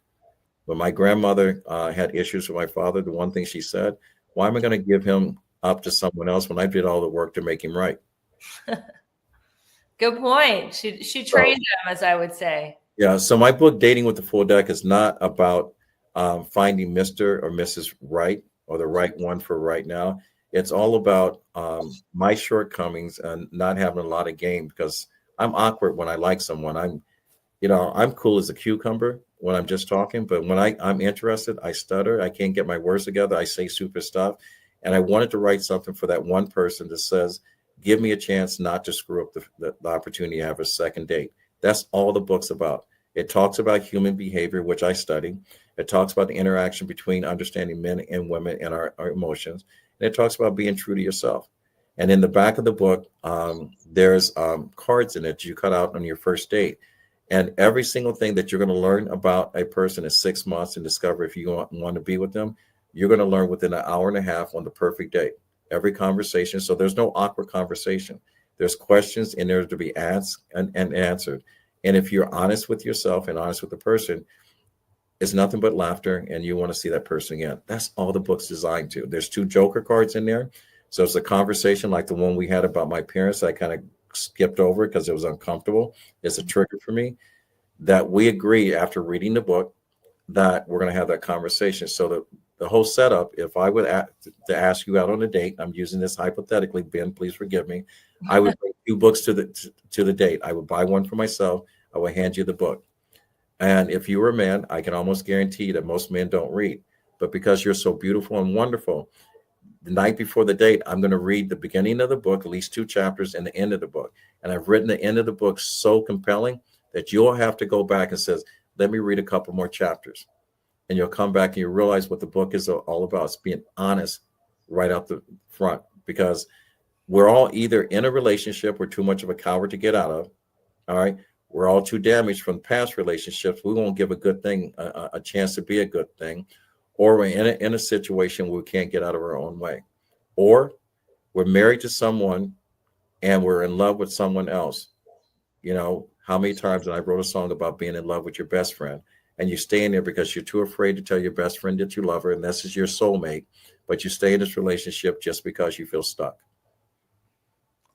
When my grandmother had issues with my father, the one thing she said, why am I going to give him up to someone else when I did all the work to make him right?
Good point. She
So,
trained him, as I would say.
yeah. So my book, Dating with the Full Deck, is not about finding Mr. or Mrs. Right or the right one for right now. It's all about my shortcomings and not having a lot of game because I'm awkward when I like someone. I'm cool as a cucumber when I'm just talking, but when I'm interested, I stutter. I can't get my words together. I say stupid stuff. And I wanted to write something for that one person that says, give me a chance not to screw up the opportunity to have a second date. That's all the book's about. It talks about human behavior, which I study. It talks about the interaction between understanding men and women and our emotions. And it talks about being true to yourself. And in the back of the book, there's cards in it you cut out on your first date. And every single thing that you're going to learn about a person in 6 months and discover if you want to be with them, you're going to learn within an hour and a half on the perfect date. Every conversation. So there's no awkward conversation. There's questions in there to be asked and answered. And if you're honest with yourself and honest with the person, it's nothing but laughter and you want to see that person again. That's all the book's designed to. There's 2 joker cards in there. So it's a conversation like the one we had about my parents. I kind of skipped over because it was uncomfortable. It's a trigger for me that we agree after reading the book that we're going to have that conversation. So the whole setup, if I would to ask you out on a date, I'm using this hypothetically, Ben, please forgive me. I would bring 2 books to the date. I would buy one for myself. I would hand you the book. And if you were a man, I can almost guarantee that most men don't read. But because you're so beautiful and wonderful, the night before the date, I'm going to read the beginning of the book, at least 2 chapters, and the end of the book. And I've written the end of the book so compelling that you'll have to go back and says, let me read a couple more chapters. And you'll come back and you realize what the book is all about. It's being honest right out the front, because we're all either in a relationship we're too much of a coward to get out of. All right. We're all too damaged from past relationships. We won't give a good thing a chance to be a good thing. Or we're in a situation where we can't get out of our own way. Or we're married to someone and we're in love with someone else. You know, how many times, and I wrote a song about being in love with your best friend, and you stay in there because you're too afraid to tell your best friend that you love her and this is your soulmate, but you stay in this relationship just because you feel stuck.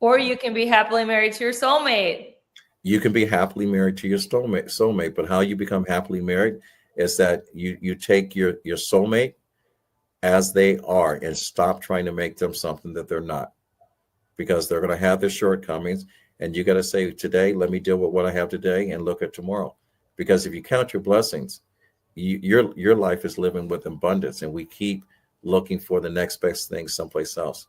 Or you can be happily married to your soulmate.
You can be happily married to your soulmate, but how you become happily married is that you take your soulmate as they are and stop trying to make them something that they're not, because they're going to have their shortcomings. And you got to say, today, let me deal with what I have today and look at tomorrow. Because if you count your blessings, your life is living with abundance, and we keep looking for the next best thing someplace else.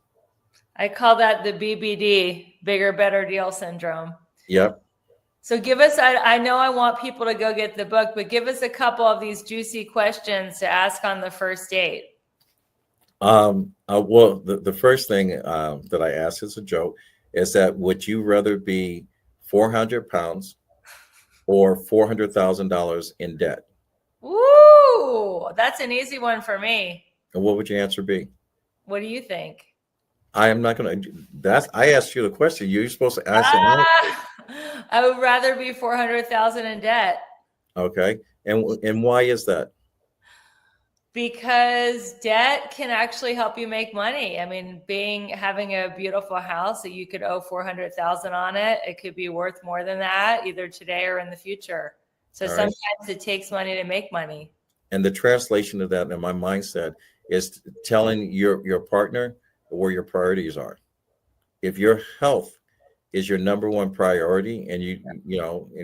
I call that the BBD, bigger, better deal syndrome.
Yep.
So give us, I know I want people to go get the book, but give us a couple of these juicy questions to ask on the first date.
Well, the first thing that I ask is a joke, is that would you rather be 400 pounds or $400,000 in debt?
Ooh, that's an easy one for me.
And what would your answer be?
What do you think?
I am not going to, I asked you the question. You're supposed to answer.
I would rather be 400,000 in debt.
Okay. And why is that?
Because debt can actually help you make money. I mean, having a beautiful house that you could owe 400,000 on it, it could be worth more than that, either today or in the future. So sometimes it takes money to make money. And
the translation of that in my mindset is telling your partner where your priorities are. If your health is your number one priority, and you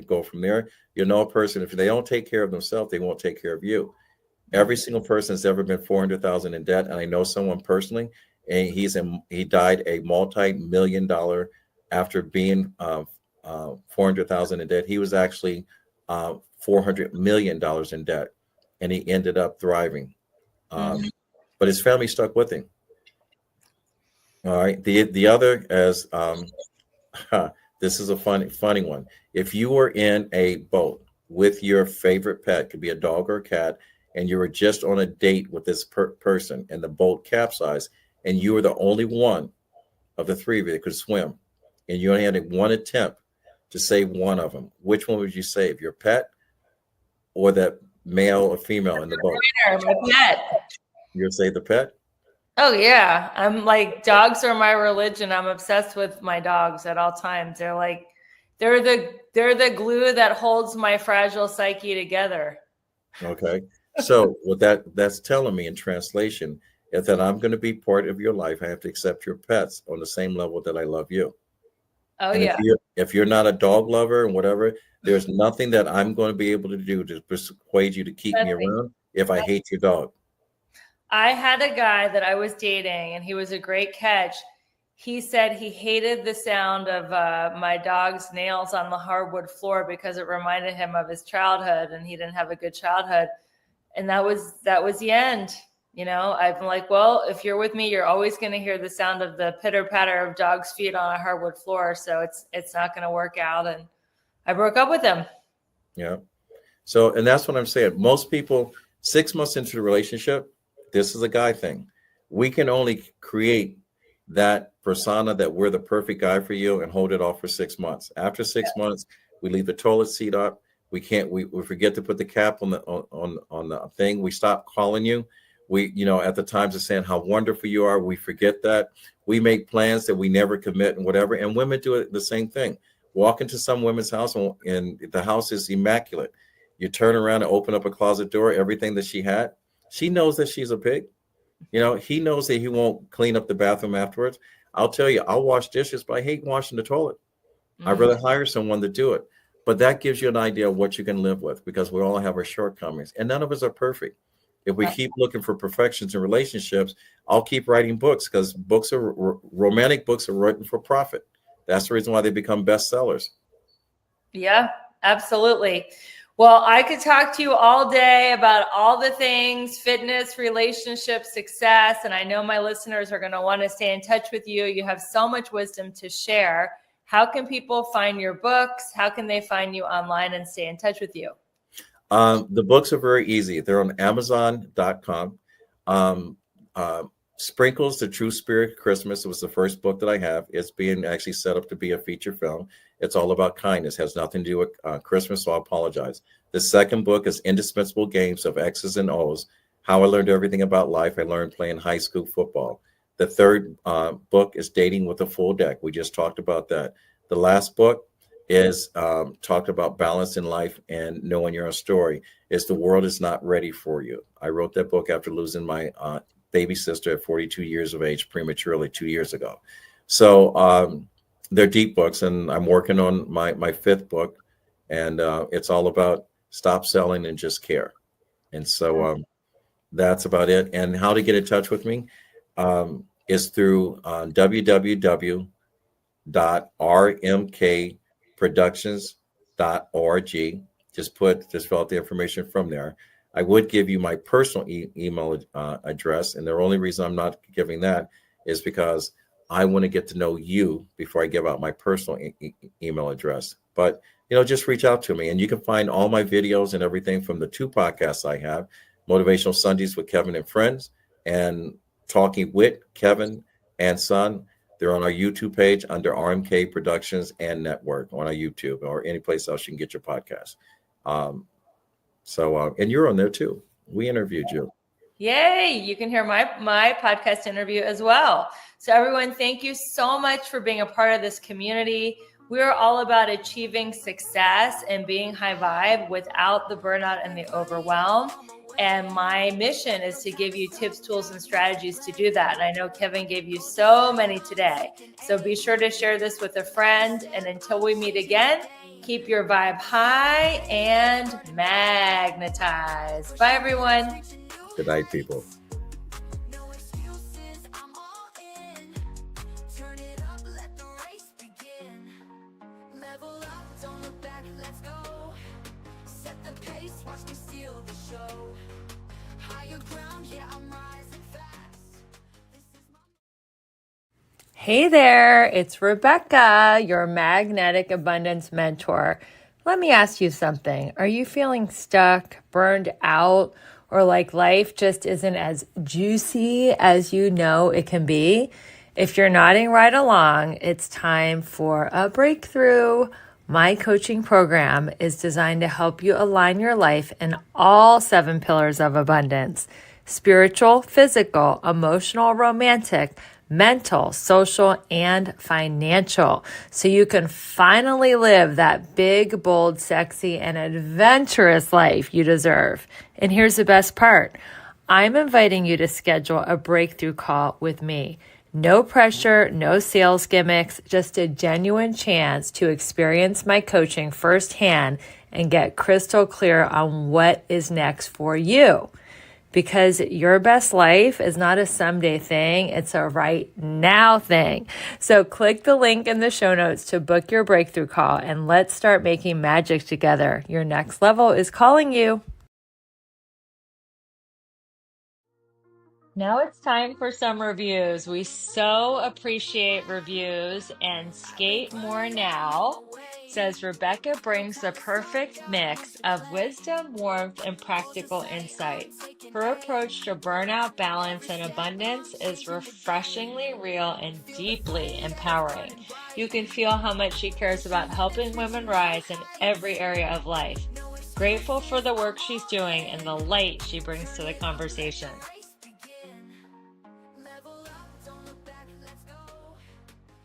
go from there, a person, if they don't take care of themselves, they won't take care of you. Every single person has ever been 400,000 in debt, and I know someone personally, and he died a multi-million-dollar after being 400,000 in debt. He was actually $400 million in debt, and he ended up thriving. But his family stuck with him. All right. The other is this is a funny one. If you were in a boat with your favorite pet, could be a dog or a cat, and you were just on a date with this person and the boat capsized and you were the only one of the three of you that could swim and you only had one attempt to save one of them, which one would you save, your pet or that male or female in the boat?
My pet.
You would save the pet?
Oh yeah. I'm like, dogs are my religion. I'm obsessed with my dogs at all times. They're the glue that holds my fragile psyche together.
Okay. So what that's telling me in translation is that I'm going to be part of your life. I have to accept your pets on the same level that I love you.
Oh
And
yeah.
if you're not a dog lover and whatever, there's nothing that I'm going to be able to do to persuade you to keep me around if I hate your dog.
I had a guy that I was dating, and he was a great catch. He said he hated the sound of my dog's nails on the hardwood floor because it reminded him of his childhood, and he didn't have a good childhood. And that was the end. You know, I'm like, well, if you're with me, you're always going to hear the sound of the pitter patter of dog's feet on a hardwood floor. So it's not going to work out. And I broke up with him.
Yeah. So, and that's what I'm saying. Most people, 6 months into the relationship, this is a guy thing. We can only create that persona that we're the perfect guy for you and hold it off for 6 months. After 6 months, we leave the toilet seat up. We can't, we forget to put the cap on the thing. We stop calling you. We, at the times of saying how wonderful you are, we forget that. We make plans that we never commit and whatever. And women do it the same thing. Walk into some women's house and the house is immaculate. You turn around and open up a closet door, everything that she had. She knows that she's a pig. He knows that he won't clean up the bathroom afterwards. I'll tell you, I'll wash dishes, but I hate washing the toilet. I'd rather hire someone to do it. But that gives you an idea of what you can live with because we all have our shortcomings and none of us are perfect. If we keep looking for perfections in relationships, I'll keep writing books because romantic books are written for profit. That's the reason why they become bestsellers.
Yeah, absolutely. Well, I could talk to you all day about all the things, fitness, relationships, success. And I know my listeners are going to want to stay in touch with you. You have so much wisdom to share. How can people find your books? How can they find you online and stay in touch with you?
The books are very easy. They're on Amazon.com. Sprinkles, The True Spirit of Christmas. It was the first book that I have. It's being actually set up to be a feature film. It's all about kindness. Has nothing to do with Christmas, so I apologize. The second book is Indispensable Games of X's and O's. How I learned everything about life. I learned playing high school football. The third book is Dating with a Full Deck. We just talked about that. The last book is talked about balance in life and knowing your own story. Is The World Is Not Ready for You. I wrote that book after losing my baby sister at 42 years of age prematurely 2 years ago. So they're deep books, and I'm working on my fifth book, and it's all about stop selling and just care. And so that's about it. And how to get in touch with me is through www.rmkproductions.org. Just fill out the information from there. I would give you my personal email address, and the only reason I'm not giving that is because I want to get to know you before I give out my personal email address. But just reach out to me, and you can find all my videos and everything from the 2 podcasts I have: Motivational Sundays with Kevin and Friends, and Talking with Kevin and Son. They're on our YouTube page under RMK Productions and Network on our YouTube, or any place else you can get your podcast. And you're on there too. We interviewed you.
Yay. You can hear my podcast interview as well. So everyone, thank you so much for being a part of this community. We're all about achieving success and being high vibe without the burnout and the overwhelm. And my mission is to give you tips, tools, and strategies to do that. And I know Kevin gave you so many today. So be sure to share this with a friend. And until we meet again, keep your vibe high and magnetized. Bye, everyone.
Good night, people.
No excuses, I'm all in. Turn it up, let the race begin. Level up, don't look back, let's go. Set the pace, watch me steal the show. Higher ground, yeah, I'm rising fast. This is my...
Hey there, it's Rebecca, your magnetic abundance mentor. Let me ask you something. Are you feeling stuck, burned out, or like life just isn't as juicy as you know it can be, if you're nodding right along, it's time for a breakthrough. My coaching program is designed to help you align your life in all 7 pillars of abundance: spiritual, physical, emotional, romantic, mental, social, and financial, so you can finally live that big, bold, sexy, and adventurous life you deserve. And here's the best part. I'm inviting you to schedule a breakthrough call with me. No pressure, no sales gimmicks, just a genuine chance to experience my coaching firsthand and get crystal clear on what is next for you. Because your best life is not a someday thing, it's a right now thing. So click the link in the show notes to book your breakthrough call and let's start making magic together. Your next level is calling you. Now it's time for some reviews. We so appreciate reviews, and Skate More Now says Rebecca brings the perfect mix of wisdom, warmth, and practical insight. Her approach to burnout, balance, and abundance is refreshingly real and deeply empowering. You can feel how much she cares about helping women rise in every area of life. Grateful for the work she's doing and the light she brings to the conversation.